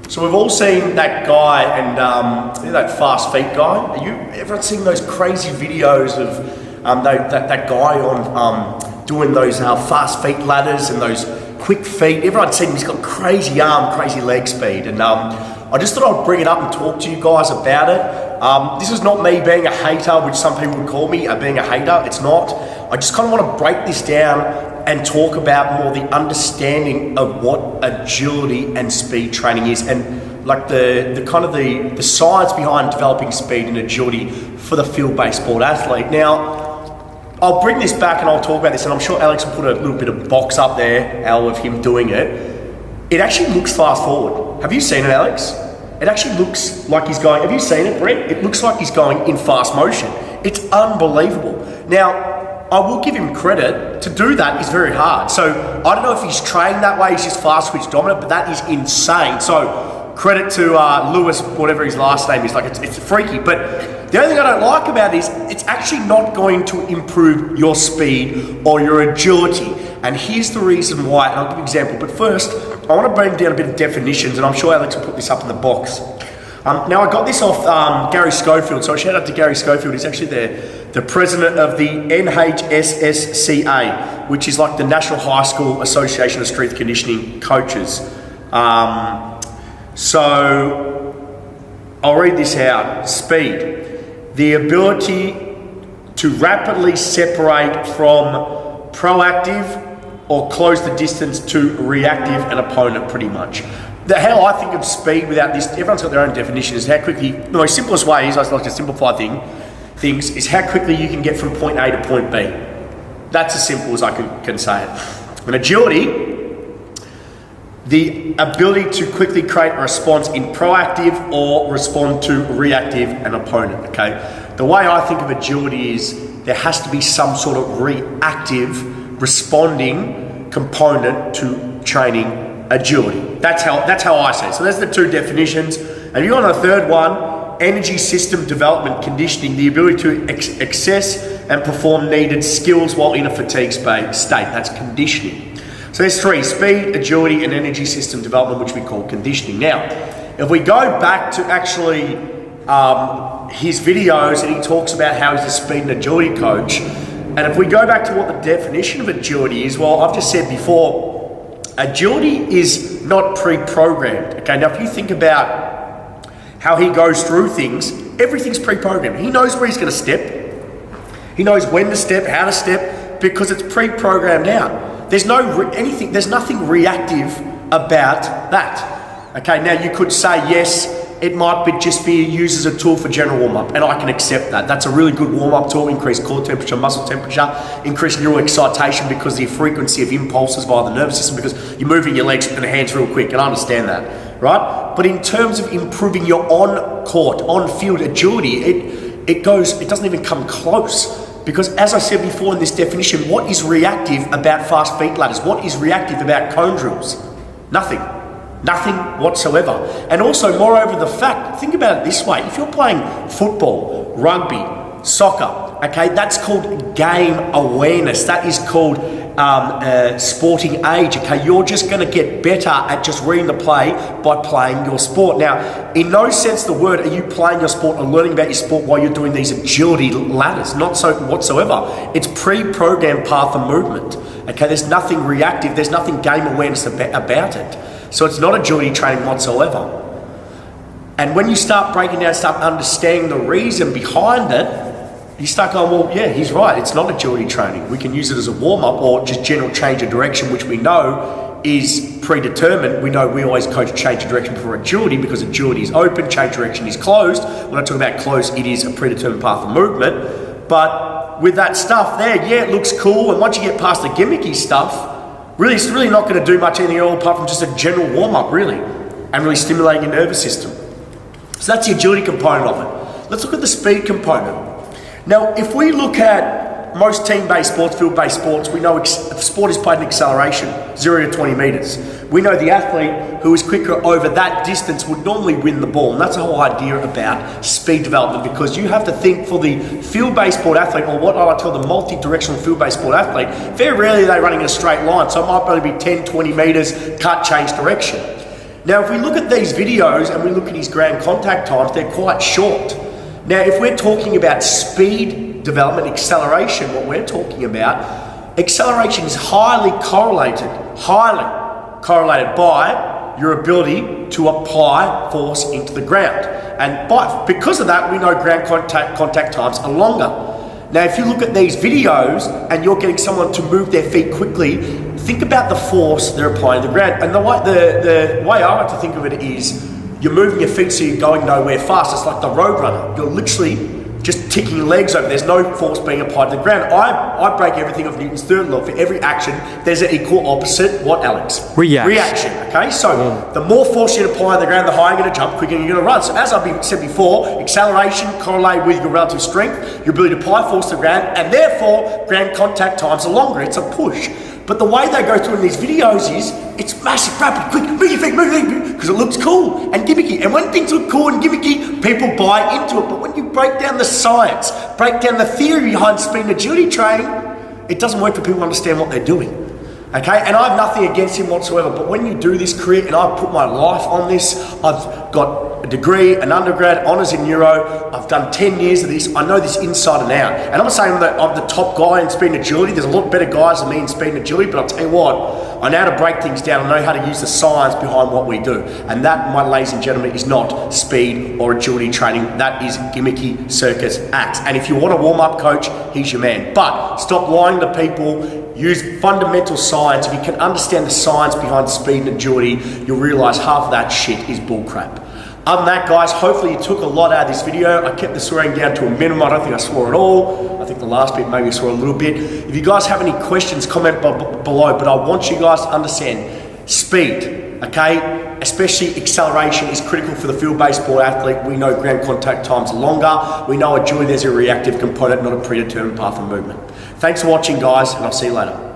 So we've all seen that guy and that fast feet guy. Everyone seen those crazy videos of that guy on doing those fast feet ladders and those quick feet? Everyone's seen him. He's got crazy arm, crazy leg speed. And I just thought I'd bring it up and talk to you guys about it. This is not me being a hater, which some people would call me being a hater. It's not. I just kind of want to break this down and talk about more the understanding of what agility and speed training is, and like the kind of the science behind developing speed and agility for the field-based sport athlete. Now, I'll bring this back and I'll talk about this, and I'm sure Alex will put a little bit of box up there, Al, of him doing it. It actually looks fast forward. Have you seen it, Alex? It actually looks like he's going, have you seen it, Brent? It looks like he's going in fast motion. It's unbelievable. Now, I will give him credit. To do that is very hard. So I don't know if he's trained that way, he's just fast twitch dominant, but that is insane. So credit to Lewis, whatever his last name is, like it's freaky. But the only thing I don't like about it is it's actually not going to improve your speed or your agility. And here's the reason why, and I'll give an example. But first, I want to bring down a bit of definitions, and I'm sure Alex will put this up in the box. Now, I got this off Gary Schofield, so shout out to Gary Schofield. He's actually the president of the NHSSCA, which is like the National High School Association of Strength Conditioning Coaches. So, I'll read this out. Speed. The ability to rapidly separate from proactive or close the distance to reactive an opponent, pretty much. How I think of speed without this, everyone's got their own definition, is how quickly, the most simplest way is, I like to simplify things, is how quickly you can get from point A to point B. That's as simple as I can say it. And agility, the ability to quickly create a response in proactive or respond to reactive an opponent, okay? The way I think of agility is there has to be some sort of reactive responding component to training agility. That's how I say it. So there's the two definitions. And you got a third one, energy system development conditioning, the ability to access and perform needed skills while in a fatigue state. That's conditioning. So there's three: speed, agility, and energy system development, which we call conditioning. Now, if we go back to actually his videos, and he talks about how he's a speed and agility coach, and if we go back to what the definition of agility is, well, I've just said before, agility is not pre-programmed. Okay, now if you think about how he goes through things, everything's pre-programmed. He knows where he's going to step. He knows when to step, how to step, because it's pre-programmed out. There's nothing reactive about that. Okay, now you could say, yes, it might just be used as a tool for general warm-up, and I can accept that. That's a really good warm-up tool, increase core temperature, muscle temperature, increase neural excitation because the frequency of impulses via the nervous system, because you're moving your legs and hands real quick, and I understand that, right? But in terms of improving your on-court, on-field agility, it doesn't even come close. Because as I said before in this definition, what is reactive about fast feet ladders? What is reactive about cone drills? Nothing. Nothing whatsoever. And also, moreover, the fact, think about it this way, if you're playing football, rugby, soccer, okay, that's called game awareness. That is called sporting age, okay? You're just going to get better at just reading the play by playing your sport. Now, in no sense of the word are you playing your sport or learning about your sport while you're doing these agility ladders. Not so whatsoever. It's pre-programmed path of movement, okay? There's nothing reactive. There's nothing game awareness about it. So it's not agility training whatsoever. And when you start breaking down, start understanding the reason behind it, you start going, well, yeah, he's right. It's not agility training. We can use it as a warm-up or just general change of direction, which we know is predetermined. We know we always coach change of direction for agility because agility is open, change of direction is closed. When I talk about closed, it is a predetermined path of movement. But with that stuff there, yeah, it looks cool. And once you get past the gimmicky stuff, really, it's really not going to do much anything at all apart from just a general warm-up, really, and really stimulating your nervous system. So that's the agility component of it. Let's look at the speed component. Now, if we look at most team-based sports, field-based sports, we know sport is played in acceleration, 0 to 20 meters. We know the athlete who is quicker over that distance would normally win the ball. And that's the whole idea about speed development, because you have to think for the field-based sport athlete, or what I like to call the multi-directional field-based sport athlete, very rarely are they running in a straight line. So it might only be 10, 20 meters, cut, change direction. Now, if we look at these videos and we look at his ground contact times, they're quite short. Now, if we're talking about speed development, acceleration, what we're talking about, acceleration is highly correlated by your ability to apply force into the ground. And because of that, we know ground contact times are longer. Now, if you look at these videos and you're getting someone to move their feet quickly, think about the force they're applying to the ground. And the way I like to think of it is, you're moving your feet so you're going nowhere fast. It's like the road runner. You're literally just ticking your legs over. There's no force being applied to the ground. I break everything of Newton's third law. For every action, there's an equal opposite. What, Alex? Reaction. Okay, so the more force you apply on the ground, the higher you're going to jump, quicker you're going to run. So as I've said before, acceleration correlated with your relative strength, your ability to apply force to the ground, and therefore ground contact times are longer. It's a push. But the way they go through in these videos is, it's massive, rapid, quick, move your feet, because it looks cool and gimmicky. And when things look cool and gimmicky, people buy into it. But when you break down the science, break down the theory behind speed and agility training, it doesn't work for people to understand what they're doing. Okay, and I have nothing against him whatsoever, but when you do this career, and I've put my life on this, I've got a degree, an undergrad, honours in neuro, I've done 10 years of this, I know this inside and out. And I'm not saying that I'm the top guy in speed and agility, there's a lot better guys than me in speed and agility, but I'll tell you what, I know how to break things down, I know how to use the science behind what we do. And that, my ladies and gentlemen, is not speed or agility training, that is gimmicky circus acts. And if you want a warm-up coach, he's your man. But stop lying to people, use fundamental science. If you can understand the science behind speed and agility, you'll realise half of that shit is bullcrap. Other than that, guys, hopefully you took a lot out of this video. I kept the swearing down to a minimum. I don't think I swore at all. I think the last bit maybe I swore a little bit. If you guys have any questions, comment below. But I want you guys to understand speed, okay? Especially acceleration is critical for the field-based sport athlete. We know ground contact times are longer. We know agility, there's a reactive component, not a predetermined path of movement. Thanks for watching, guys, and I'll see you later.